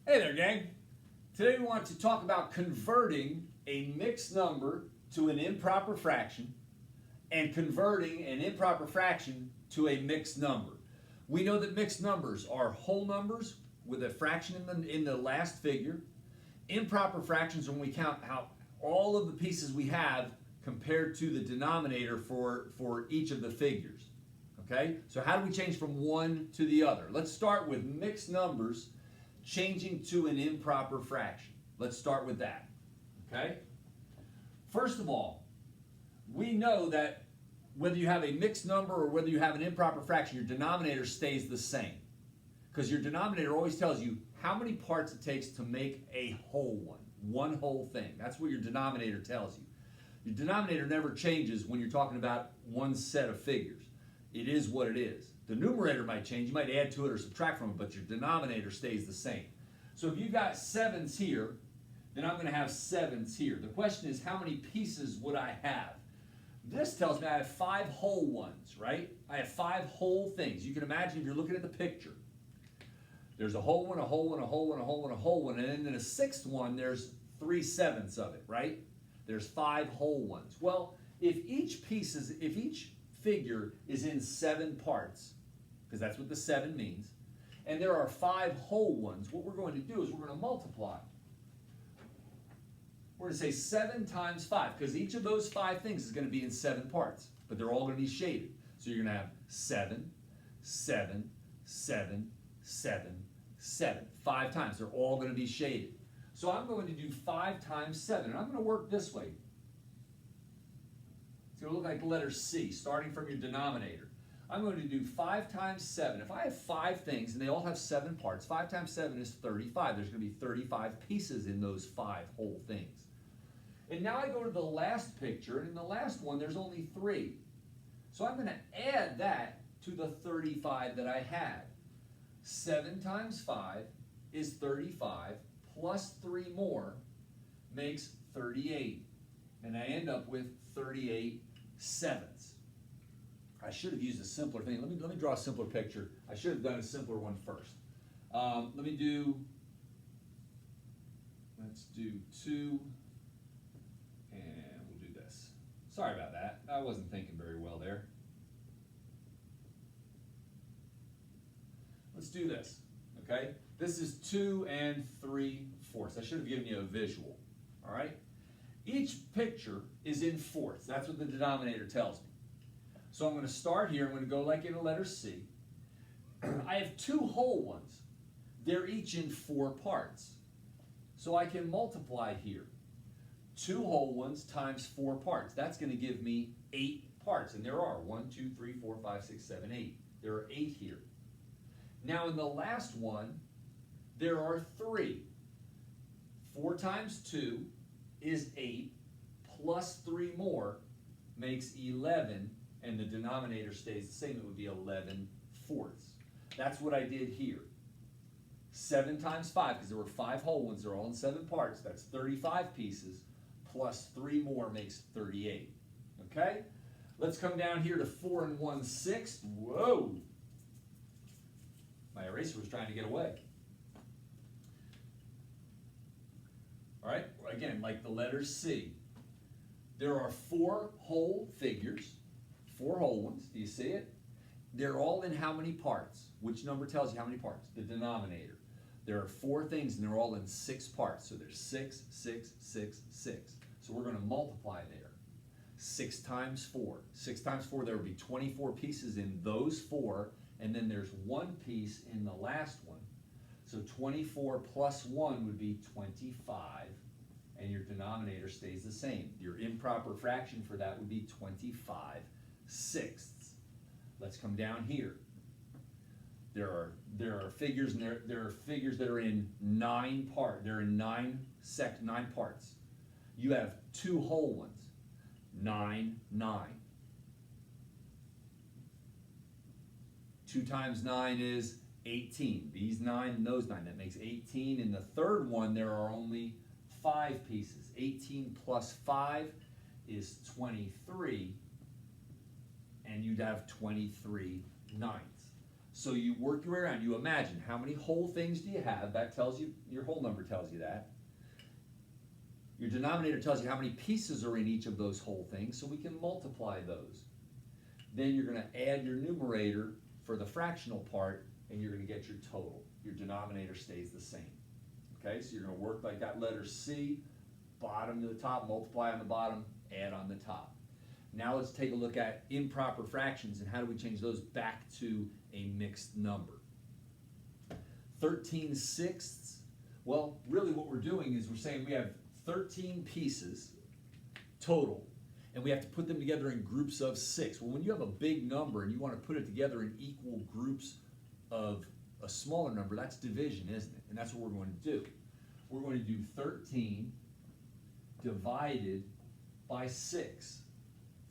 Hey there, gang. Today we want to talk about converting a mixed number to an improper fraction and converting an improper fraction to a mixed number. We know that mixed numbers are whole numbers with a fraction in the last figure. Improper fractions are when we count how all of the pieces we have compared to the denominator for each of the figures. Okay? So how do we change from one to the other? Let's start with mixed numbers changing to an improper fraction. Let's start with that. Okay? First of all, we know that whether you have a mixed number or whether you have an improper fraction, your denominator stays the same. Because your denominator always tells you how many parts it takes to make a whole one whole thing. That's what your denominator tells you. Your denominator never changes when you're talking about one set of figures. It is what it is. The numerator might change. You might add to it or subtract from it, but your denominator stays the same. So if you've got sevens here, then I'm going to have sevens here. The question is, how many pieces would I have? This tells me I have 5 whole ones, right? I have 5 whole things. You can imagine if you're looking at the picture. There's a whole one, a whole one, a whole one, a whole one, a whole one, and then in a sixth one, there's 3/7 of it, right? There's 5 whole ones. Well, if each figure is in 7 parts, because that's what the 7 means, and there are 5 whole ones, what we're going to do is we're going to multiply. We're going to say 7 times 5, because each of those 5 things is going to be in 7 parts, but they're all going to be shaded. So you're going to have 7, 7, 7, 7, 7. 5 times. They're all going to be shaded. So I'm going to do 5 times 7, and I'm going to work this way. It's going to look like the letter C, starting from your denominator. I'm going to do 5 times 7. If I have 5 things, and they all have 7 parts, 5 times 7 is 35. There's going to be 35 pieces in those 5 whole things. And now I go to the last picture, and in the last one, there's only 3. So I'm going to add that to the 35 that I had. 7 times 5 is 35, plus 3 more makes 38. And I end up with 38 sevenths. I should have used a simpler thing. Let me draw a simpler picture. I should have done a simpler one first. Let's do 2, and we'll do this. Sorry about that. I wasn't thinking very well there. Let's do this, okay? This is 2 and 3/4. I should have given you a visual, all right? Each picture is in fourths. That's what the denominator tells me. So I'm going to start here. I'm going to go like in a letter C. I have 2 whole ones. They're each in 4 parts. So I can multiply here. 2 whole ones times 4 parts. That's going to give me 8 parts. And there are 1, 2, 3, 4, 5, 6, 7, 8. There are 8 here. Now in the last one, there are 3. 4 times 2 is 8, plus 3 more makes 11, and the denominator stays the same. It would be 11/4. That's what I did here. 7 times 5, because there were 5 whole ones, they're all in 7 parts. That's 35 pieces, plus 3 more makes 38. Okay? Let's come down here to 4 1/6. Whoa! My eraser was trying to get away. All right, again, like the letter C. There are 4 whole figures, 4 whole ones. Do you see it? They're all in how many parts? Which number tells you how many parts? The denominator. There are 4 things, and they're all in 6 parts. So there's 6, 6, 6, 6. So we're going to multiply there. 6 times 4. 6 times 4, there will be 24 pieces in those 4, and then there's 1 piece in the last one. So 24 plus 1 would be 25, and your denominator stays the same. Your improper fraction for that would be 25/6. Let's come down here. There are figures, and there are figures that are in 9 parts. They're in 9 parts. You have 2 whole ones. 9, 9. 2 times 9 is 18. These 9 and those 9, that makes 18. In the third one, there are only 5 pieces. 18 plus 5 is 23, and you'd have 23 ninths. So you work your way around. You imagine how many whole things do you have. That tells you, your whole number tells you that. Your denominator tells you how many pieces are in each of those whole things, so we can multiply those. Then you're going to add your numerator for the fractional part, and you're going to get your total. Your denominator stays the same. Okay, so you're going to work like that letter C, bottom to the top, multiply on the bottom, add on the top. Now let's take a look at improper fractions and how do we change those back to a mixed number. 13/6. Well, really what we're doing is we're saying we have 13 pieces total, and we have to put them together in groups of 6. Well, when you have a big number and you want to put it together in equal groups of a smaller number, that's division, isn't it? And that's what we're going to do. We're going to do 13 divided by 6.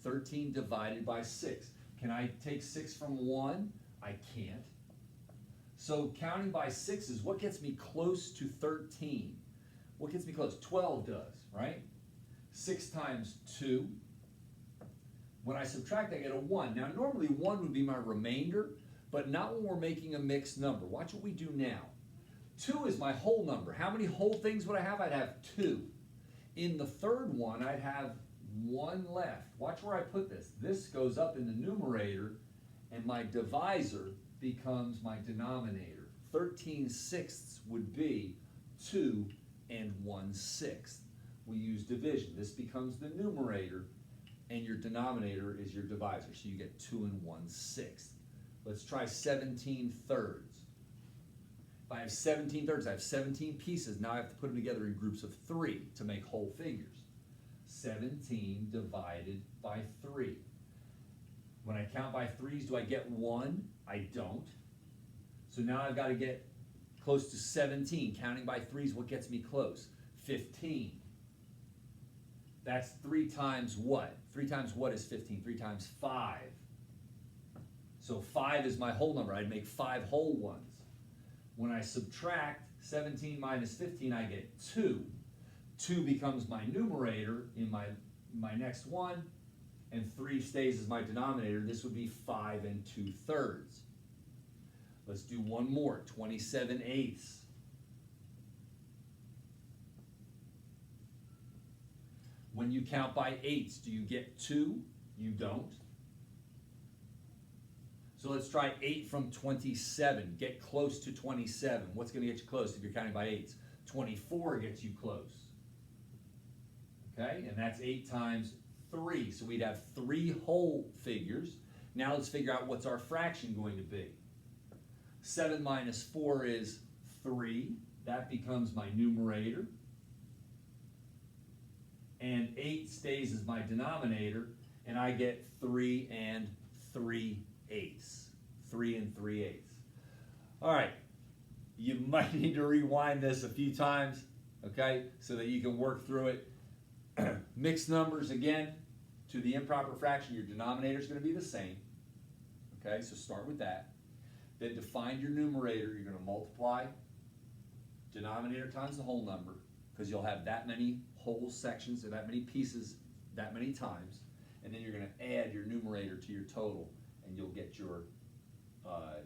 13 divided by 6. Can I take 6 from 1? I can't. So counting by 6s, what gets me close to 13? What gets me close? 12 does, right? 6 times 2. When I subtract, I get a 1. Now, normally 1 would be my remainder, but not when we're making a mixed number. Watch what we do now. 2 is my whole number. How many whole things would I have? I'd have 2. In the third one, I'd have 1 left. Watch where I put this. This goes up in the numerator, and my divisor becomes my denominator. 13/6 would be 2 and 1/6. We use division. This becomes the numerator, and your denominator is your divisor. So you get 2 and 1/6. Let's try 17/3. If I have 17/3, I have 17 pieces. Now I have to put them together in groups of 3 to make whole figures. 17 divided by 3. When I count by 3s, do I get 1? I don't. So now I've got to get close to 17. Counting by 3s, what gets me close? 15. That's 3 times what? 3 times what is 15? 3 times 5. So 5 is my whole number. I'd make 5 whole ones. When I subtract 17 minus 15, I get 2. 2 becomes my numerator in my next one, and 3 stays as my denominator. This would be 5 2/3. Let's do one more, 27/8. When you count by 8s, do you get 2? You don't. So let's try 8 from 27. Get close to 27. What's going to get you close if you're counting by 8s? 24 gets you close. Okay, and that's 8 times 3. So we'd have 3 whole figures. Now let's figure out what's our fraction going to be. 7 minus 4 is 3. That becomes my numerator. And 8 stays as my denominator, and I get 3 and 3/8. 3 and 3/8. All right, you might need to rewind this a few times, okay, so that you can work through it. Mixed numbers, again, to the improper fraction, your denominator is going to be the same. Okay, so start with that. Then to find your numerator, you're going to multiply denominator times the whole number, because you'll have that many whole sections or that many pieces that many times. And then you're going to add your numerator to your total, and you'll get your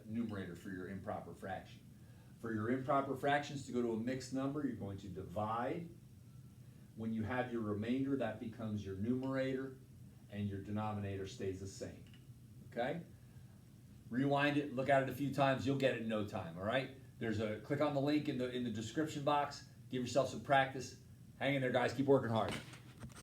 numerator for your improper fraction. For your improper fractions to go to a mixed number, you're going to divide. When you have your remainder, that becomes your numerator, and your denominator stays the same. Okay? Rewind it, look at it a few times, you'll get it in no time, all right? Click on the link in the description box, give yourself some practice. Hang in there, guys, keep working hard.